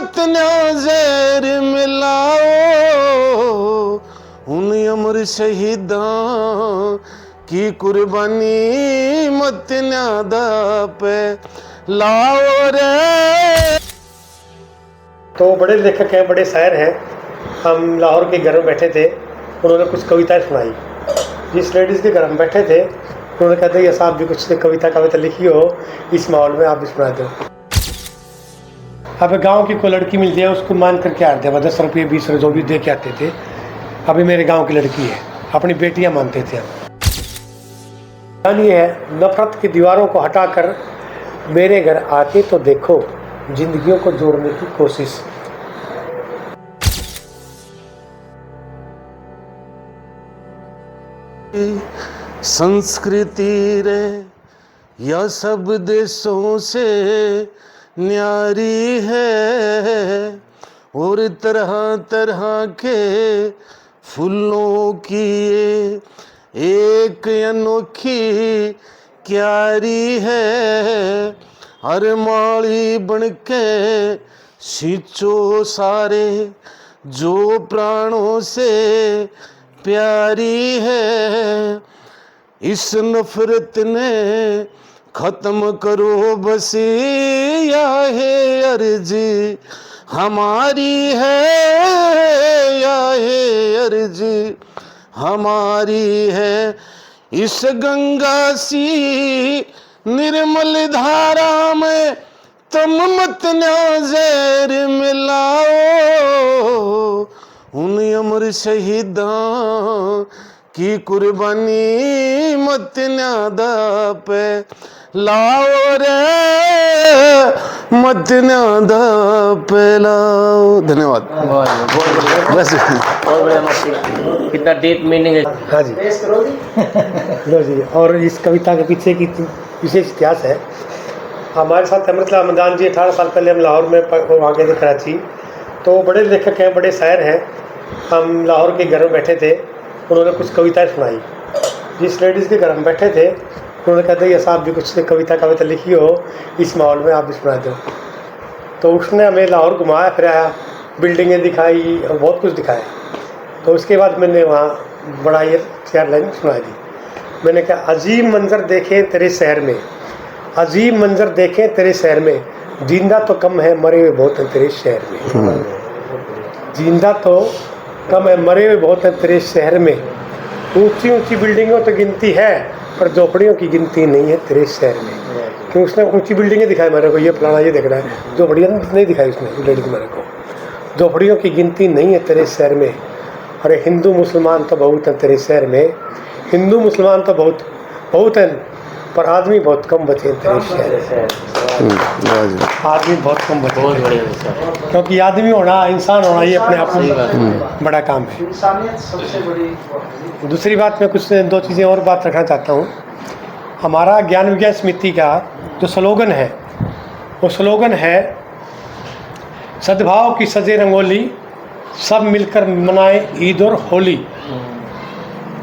मत न्याज़ेर मिलाओ, उन अमर शहीदां की कुर्बानी मत न्यादा पे लाओ रे। तो बड़े लेखक हैं, बड़े शायर हैं। हम लाहौर के घर में बैठे थे, उन्होंने कुछ कविताएं सुनाई। जिस लेडीज़ के घर हम बैठे थे उन्होंने कहते ये साहब भी कुछ कविता लिखी हो, इस माहौल में आप भी सुना दो। अब गांव की कोई लड़की मिल जाए उसको मान करके आते हैं, 10 रुपये 20 रुपये जो भी दे के आते थे। अभी मेरे गांव की लड़की है, अपनी बेटियां मानते थे हम। ये है नफरत की दीवारों को हटाकर मेरे घर आके तो देखो, जिंदगियों को जोड़ने की कोशिश। संस्कृति रे या सब देशों से न्यारी है, और तरह तरह के फूलों की ये एक अनोखी क्यारी है। हर माली बनके सींचो सारे जो प्राणों से प्यारी है। इस नफरत ने खत्म करो बस या है अर्जी हमारी है, या है अर्जी हमारी है। इस गंगा सी निर्मल धारा में तुम मत न्याज़ेर मिलाओ, उन अमर शहीदां की कुर्बानी मत न्यादा पे लाओ रे, मत न्यादा पे लाओ। धन्यवाद। बस बहुत बढ़िया, कितना डीप मीनिंग है। हाँ जी, लो जी। और इस कविता के पीछे की विशेष इतिहास है। हमारे साथ अमृतलाल मदान जी 18 साल पहले हम लाहौर में वहाँ गए थे, कराची। तो बड़े लेखक हैं, बड़े शायर हैं। हम लाहौर के घर में बैठे थे, उन्होंने कुछ कविताएं सुनाई। जिस लेडीज़ के घर हम बैठे थे उन्होंने कहते ये साहब भी कुछ कविता लिखी हो, इस माहौल में आप भी सुना दो। तो उसने हमें लाहौर घुमाया फिराया, बिल्डिंगें दिखाई और बहुत कुछ दिखाया। तो उसके बाद मैंने वहाँ बड़ा ये 4 लाइन सुना दी। मैंने कहा अजीब मंजर देखें तेरे शहर में, अजीब मंजर देखें तेरे शहर में, जिंदा तो कम है मरे हुए बहुत हैं तेरे शहर में। जिंदा तो कम है मरे हुए बहुत हैं तेरे शहर में। ऊंची ऊंची बिल्डिंगों तो गिनती है पर झोपड़ियों की गिनती नहीं है तेरे शहर में। क्योंकि उसने ऊंची बिल्डिंगें दिखाई मेरे को, ये फलाना ये देख रहा है, झोपड़ियाँ नहीं दिखाई उसने लेडीज मेरे को। झोपड़ियों की गिनती नहीं है तेरे शहर में। अरे हिंदू मुसलमान तो बहुत हैं तेरे शहर में, हिंदू मुसलमान तो बहुत हैं पर आदमी बहुत कम बचे हैं तेरे शहर में। आदमी बहुत कम बचे, बहुत बढ़िया। क्योंकि आदमी होना, इंसान होना ये अपने आप में बड़ा काम है। सबसे बड़ी दूसरी बात मैं कुछ 2 चीज़ें और बात रखना चाहता हूँ। हमारा ज्ञान विज्ञान समिति का जो स्लोगन है, वो स्लोगन है सद्भाव की सजे रंगोली, सब मिलकर मनाए ईद और होली।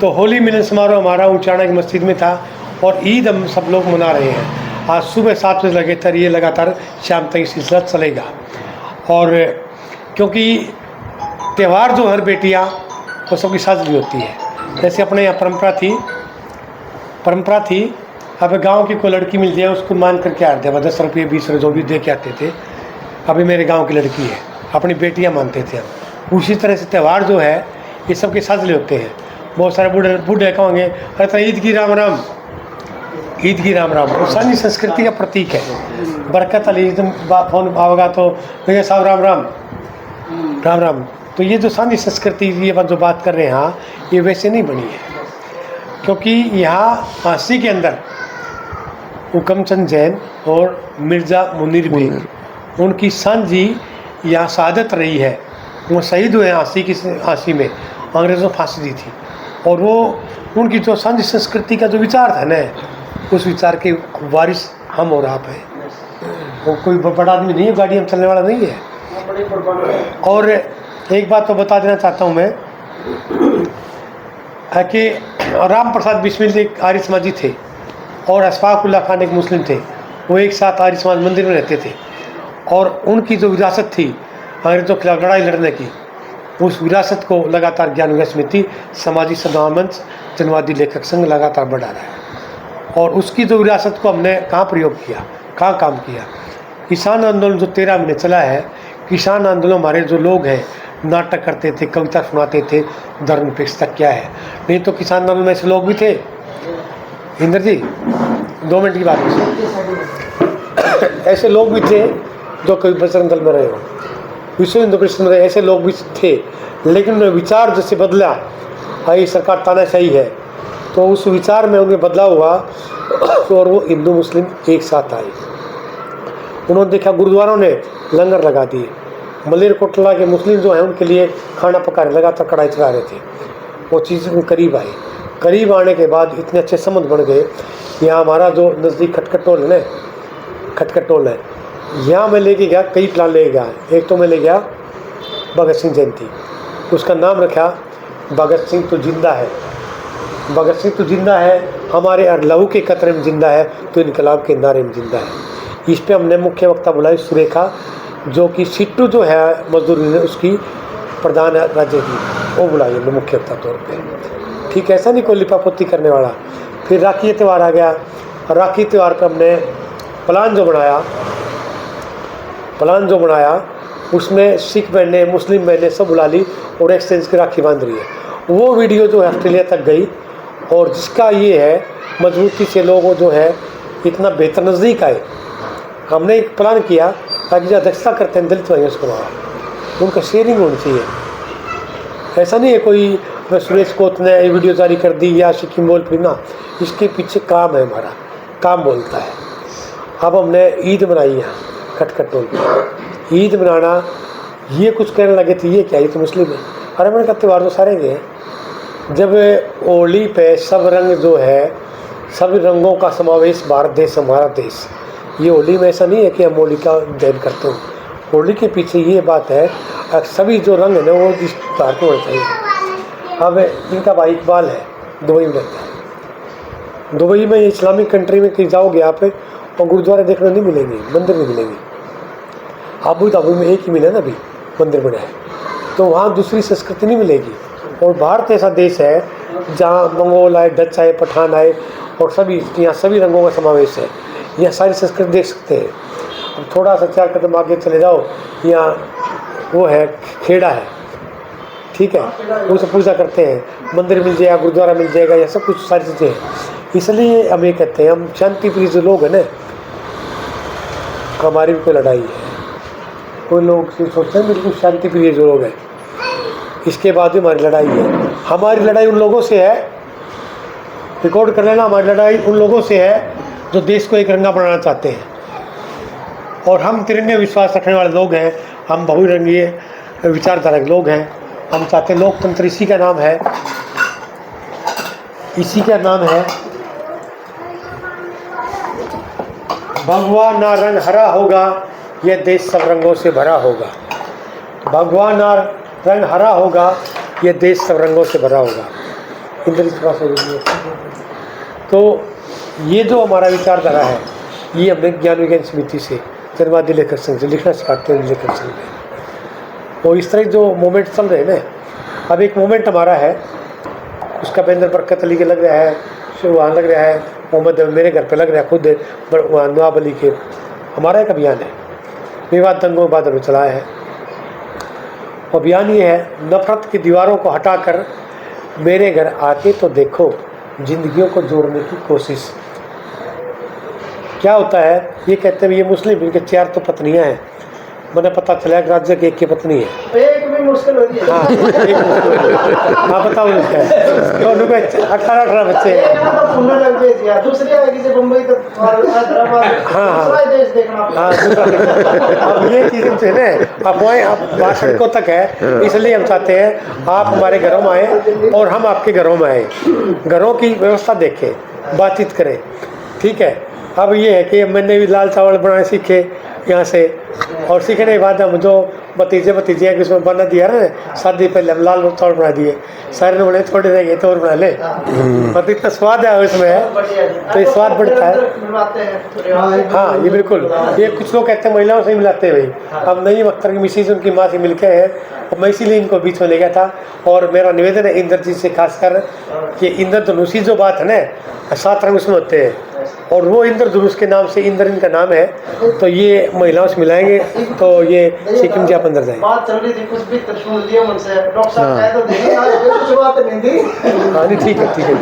तो होली मिलन समारोह हमारा ऊंचाना की मस्जिद में था और ईद हम सब लोग मना रहे हैं। आज सुबह 7 बजे लगे थे, ये लगातार शाम तक सिलसिला चलेगा। और क्योंकि त्यौहार जो हर बेटियाँ वो सबकी साझी होती है। जैसे अपने यहाँ परंपरा थी। अब गांव की कोई लड़की मिल जाए उसको मान करके आते हैं, 10 रुपये 20 रुपये जो भी दे के आते थे। अभी मेरे गांव की लड़की है, अपनी बेटियां मानते थे हम। उसी तरह से त्यौहार जो है ये सबके साझले होते हैं। बहुत सारे बूढ़े कहेंगे अरे तो ईद की राम राम, ईद की राम राम। सानी संस्कृति का प्रतीक है। बरकत अली फोन आओगा तो भैया साहब राम राम राम राम। तो ये जो सानी संस्कृति ये जो बात कर रहे हैं, हाँ ये वैसे नहीं बनी है। क्योंकि यहाँ फांसी के अंदर हुकमचंद जैन और मिर्ज़ा मुनीर बेग, उनकी सांझी यहाँ शहादत रही है। वो शहीद हुए फांसी में, अंग्रेज़ों फांसी दी थी। और वो उनकी जो सांझी संस्कृति का जो विचार था ना, उस विचार के वारिस हम और आप हैं। वो कोई बड़ा आदमी नहीं है, गाड़ी में चलने वाला नहीं है। और एक बात तो बता देना चाहता हूँ मैं कि राम प्रसाद बिस्मिल एक आर्य समाजी थे और अशफाकुल्लाह खान एक मुस्लिम थे। वो एक साथ आर्य समाज मंदिर में रहते थे और उनकी जो विरासत थी अंग्रेजों के खिलाफ लड़ाई लड़ने की, उस विरासत को लगातार ज्ञान विज्ञान समिति, समाजी सद्भावना मंच, जनवादी लेखक संघ लगातार बढ़ा रहा है। और उसकी जो विरासत को हमने कहाँ प्रयोग किया, कहाँ काम किया। किसान आंदोलन जो 13 महीने चला है, किसान आंदोलन हमारे जो लोग हैं नाटक करते थे, कविता सुनाते थे, धर्मनिरपेक्षता क्या है। नहीं तो किसान आंदोलन में ऐसे लोग भी थे, इंद्र जी 2 मिनट की बात है, ऐसे लोग भी थे जो कभी बजरंग दल में रहे हो, विश्व हिंदू परिषद में रहे, ऐसे लोग भी थे। लेकिन उन्हें विचार जैसे बदला, ये सरकार तानाशाही है, तो उस विचार में उन्हें बदलाव हुआ और वो हिंदू मुस्लिम एक साथ आए। उन्होंने देखा गुरुद्वारों ने लंगर लगा दिए, मलेरकोटला के मुस्लिम जो हैं उनके लिए खाना पका रहे, लगातार कढ़ाई चला रहे थे, वो चीज़ करीब आई। करीब आने के बाद इतने अच्छे संबंध बन गए। यहाँ हमारा जो नज़दीक खटखटोल है ना, खटखटोल है, यहाँ मैं लेके गया, कई प्लान ले गया। एक तो मैं ले गया भगत सिंह जयंती, उसका नाम रखा भगत सिंह तो जिंदा है, भगत सिंह तो जिंदा है, हमारे लहू के कतरे में जिंदा है, तो इनकलाब के नारे में जिंदा है। इस पे हमने मुख्य वक्ता बुलाई सुरेखा, जो कि सिट्टू जो है मजदूर उसकी प्रधान राज्य की, वो बुलाई हमने मुख्य वक्ता तौर पे। ठीक, ऐसा नहीं कोई लिपापोती करने वाला। फिर राखी त्यौहार आ गया, राखी त्यौहार पर हमने प्लान जो बनाया उसमें सिख बहनें, मुस्लिम बहनें सब बुला ली और एक्सचेंज की राखी बांध रही है। वो वीडियो जो है ऑस्ट्रेलिया तक गई, और जिसका ये है मजबूती से लोगों जो है इतना बेहतर नज़दीक आए। हमने एक प्लान किया ताकि जो अध्यक्षता करते हैं दलित भाइयों को, उनका शेयरिंग होनी चाहिए। ऐसा नहीं है कोई सुरेश कोत ने ये वीडियो जारी कर दी या सिक्किम बोल फिर ना, इसके पीछे काम है, हमारा काम बोलता है। अब हमने ईद मनाई यहाँ खटखटोल पे, ईद मनाना, ये कुछ कहने लगे थे ये क्या, ये तो मुस्लिम है। अरे मैंने कहा त्यौहार तो सारे के हैं। जब होली पे सब रंग जो है, सब रंगों का समावेश, भारत देश हमारा देश, ये होली में ऐसा नहीं है कि हम होली का दहन करते हो, होली के पीछे ये बात है सभी जो रंग है ना वो इस त्यौहार को होना चाहिए। अब इनका भाई इकबाल है, दुबई में रहता है। दुबई में इस्लामिक कंट्री में कहीं जाओगे आप और गुरुद्वारे देखने नहीं मिलेंगे, मंदिर नहीं मिलेंगे। आबू धाबी में एक ही मिला ना अभी मंदिर बना है, तो वहाँ दूसरी संस्कृति नहीं मिलेगी। और भारत ऐसा देश है जहाँ मंगोल आए, डच आए, पठान आए, और सभी यहाँ सभी रंगों का समावेश है। यहाँ सारी संस्कृति देख सकते हैं। अब थोड़ा सा 4 कदम आगे चले जाओ, यहाँ वो है खेड़ा है, ठीक है, उसे पूजा करते हैं, मंदिर मिल जाएगा, गुरुद्वारा मिल जाएगा, यह सब कुछ सारी चीज़ें हैं। इसलिए हम ये कहते हैं, हम शांति प्रिय जो लोग हैं ना, हमारी भी कोई लड़ाई है। कोई लोग सोचते हैं बिल्कुल शांति प्रिय जो लोग हैं, इसके बाद भी हमारी लड़ाई है। हमारी लड़ाई उन लोगों से है, रिकॉर्ड कर लेना, हमारी लड़ाई उन लोगों से है जो देश को एक रंगा बनाना चाहते हैं। और हम तिरंगे विश्वास रखने वाले लोग हैं, हम बहुरंगीय विचारधारा के लोग हैं। हम चाहते हैं लोकतंत्र, इसी का नाम है, इसी का नाम है भगवा ना रंग हरा होगा, यह देश सब रंगों से भरा होगा। भगवा ना रंग हरा होगा, यह देश सब रंगों से भरा होगा। तो ये जो हमारा विचारधारा है, ये हमने ज्ञान विज्ञान समिति से, जनवादी लेखक संघ से लिखना सिखाते हैं लेखक संघ में। और इस तरह जो मोमेंट चल रहे हैं ना, अब एक मोमेंट हमारा है, उसका बैनर बरकत अली के लग रहा है, वहाँ लग रहा है, मोहम्मद मेरे घर पे लग रहा है, खुद वहाँ नवाब अली के। हमारा एक अभियान है, विवाद दंगों बाद में चलाया है। अभियान ये है, नफरत की दीवारों को हटाकर मेरे घर आके तो देखो, जिंदगियों को जोड़ने की कोशिश। क्या होता है, ये कहते हैं ये मुस्लिम, इनके 4 तो पत्नियां हैं। मैंने पता चला कि राज्य की एक की पत्नी है। एक भी मुश्किल होती है। हाँ, एक हाँ बताओ, तो उनको 18 बच्चे हैं। दूसरी आएगी से मुंबई तक, हाँ देश देखना। हाँ, अब ये चीज़ें जो है ना, आप भाषण को तक है, इसलिए हम चाहते हैं आप हमारे घरों में आए और हम आपके घरों में आए, घरों की व्यवस्था देखें, बातचीत करें, ठीक है। अब ये है कि मैंने भी दाल चावल बनाने सीखे यहाँ से, और सीखने के बाद हम जो भतीजे भतीजियाँ के उसमें बना दिया ना, शादी पहले हम लाल तौड़ बना दिए, सारे ने बोले थोड़े रह गए तो और बना ले, मतलब इतना स्वाद है उसमें, तो ये स्वाद बढ़ता है। हाँ ये बिल्कुल, ये कुछ लोग कहते हैं महिलाओं से ही मिलाते हैं भाई, अब नईम अख्तर की मिसेज उनकी माँ से मिलके हैं, और मैं इसीलिए इनको बीच में ले गया था। और मेरा निवेदन है इंद्र जी से खासकर, कि इंद्रधनुषी जो बात है ना 7 रंग उसमें होते हैं, और वो इंद्रधनुष के नाम से इंद्र इनका नाम है, तो ये महिलाओं से मिलाएंगे तो ये सिक्किम जी आप अंदर जाएंगे। बात चल रही थी कुछ भी सुन लिया मुझसे, डॉक्टर साहब कह तो देंगे, कुछ बात नहीं थी। हाँ नहीं ठीक है ठीक है।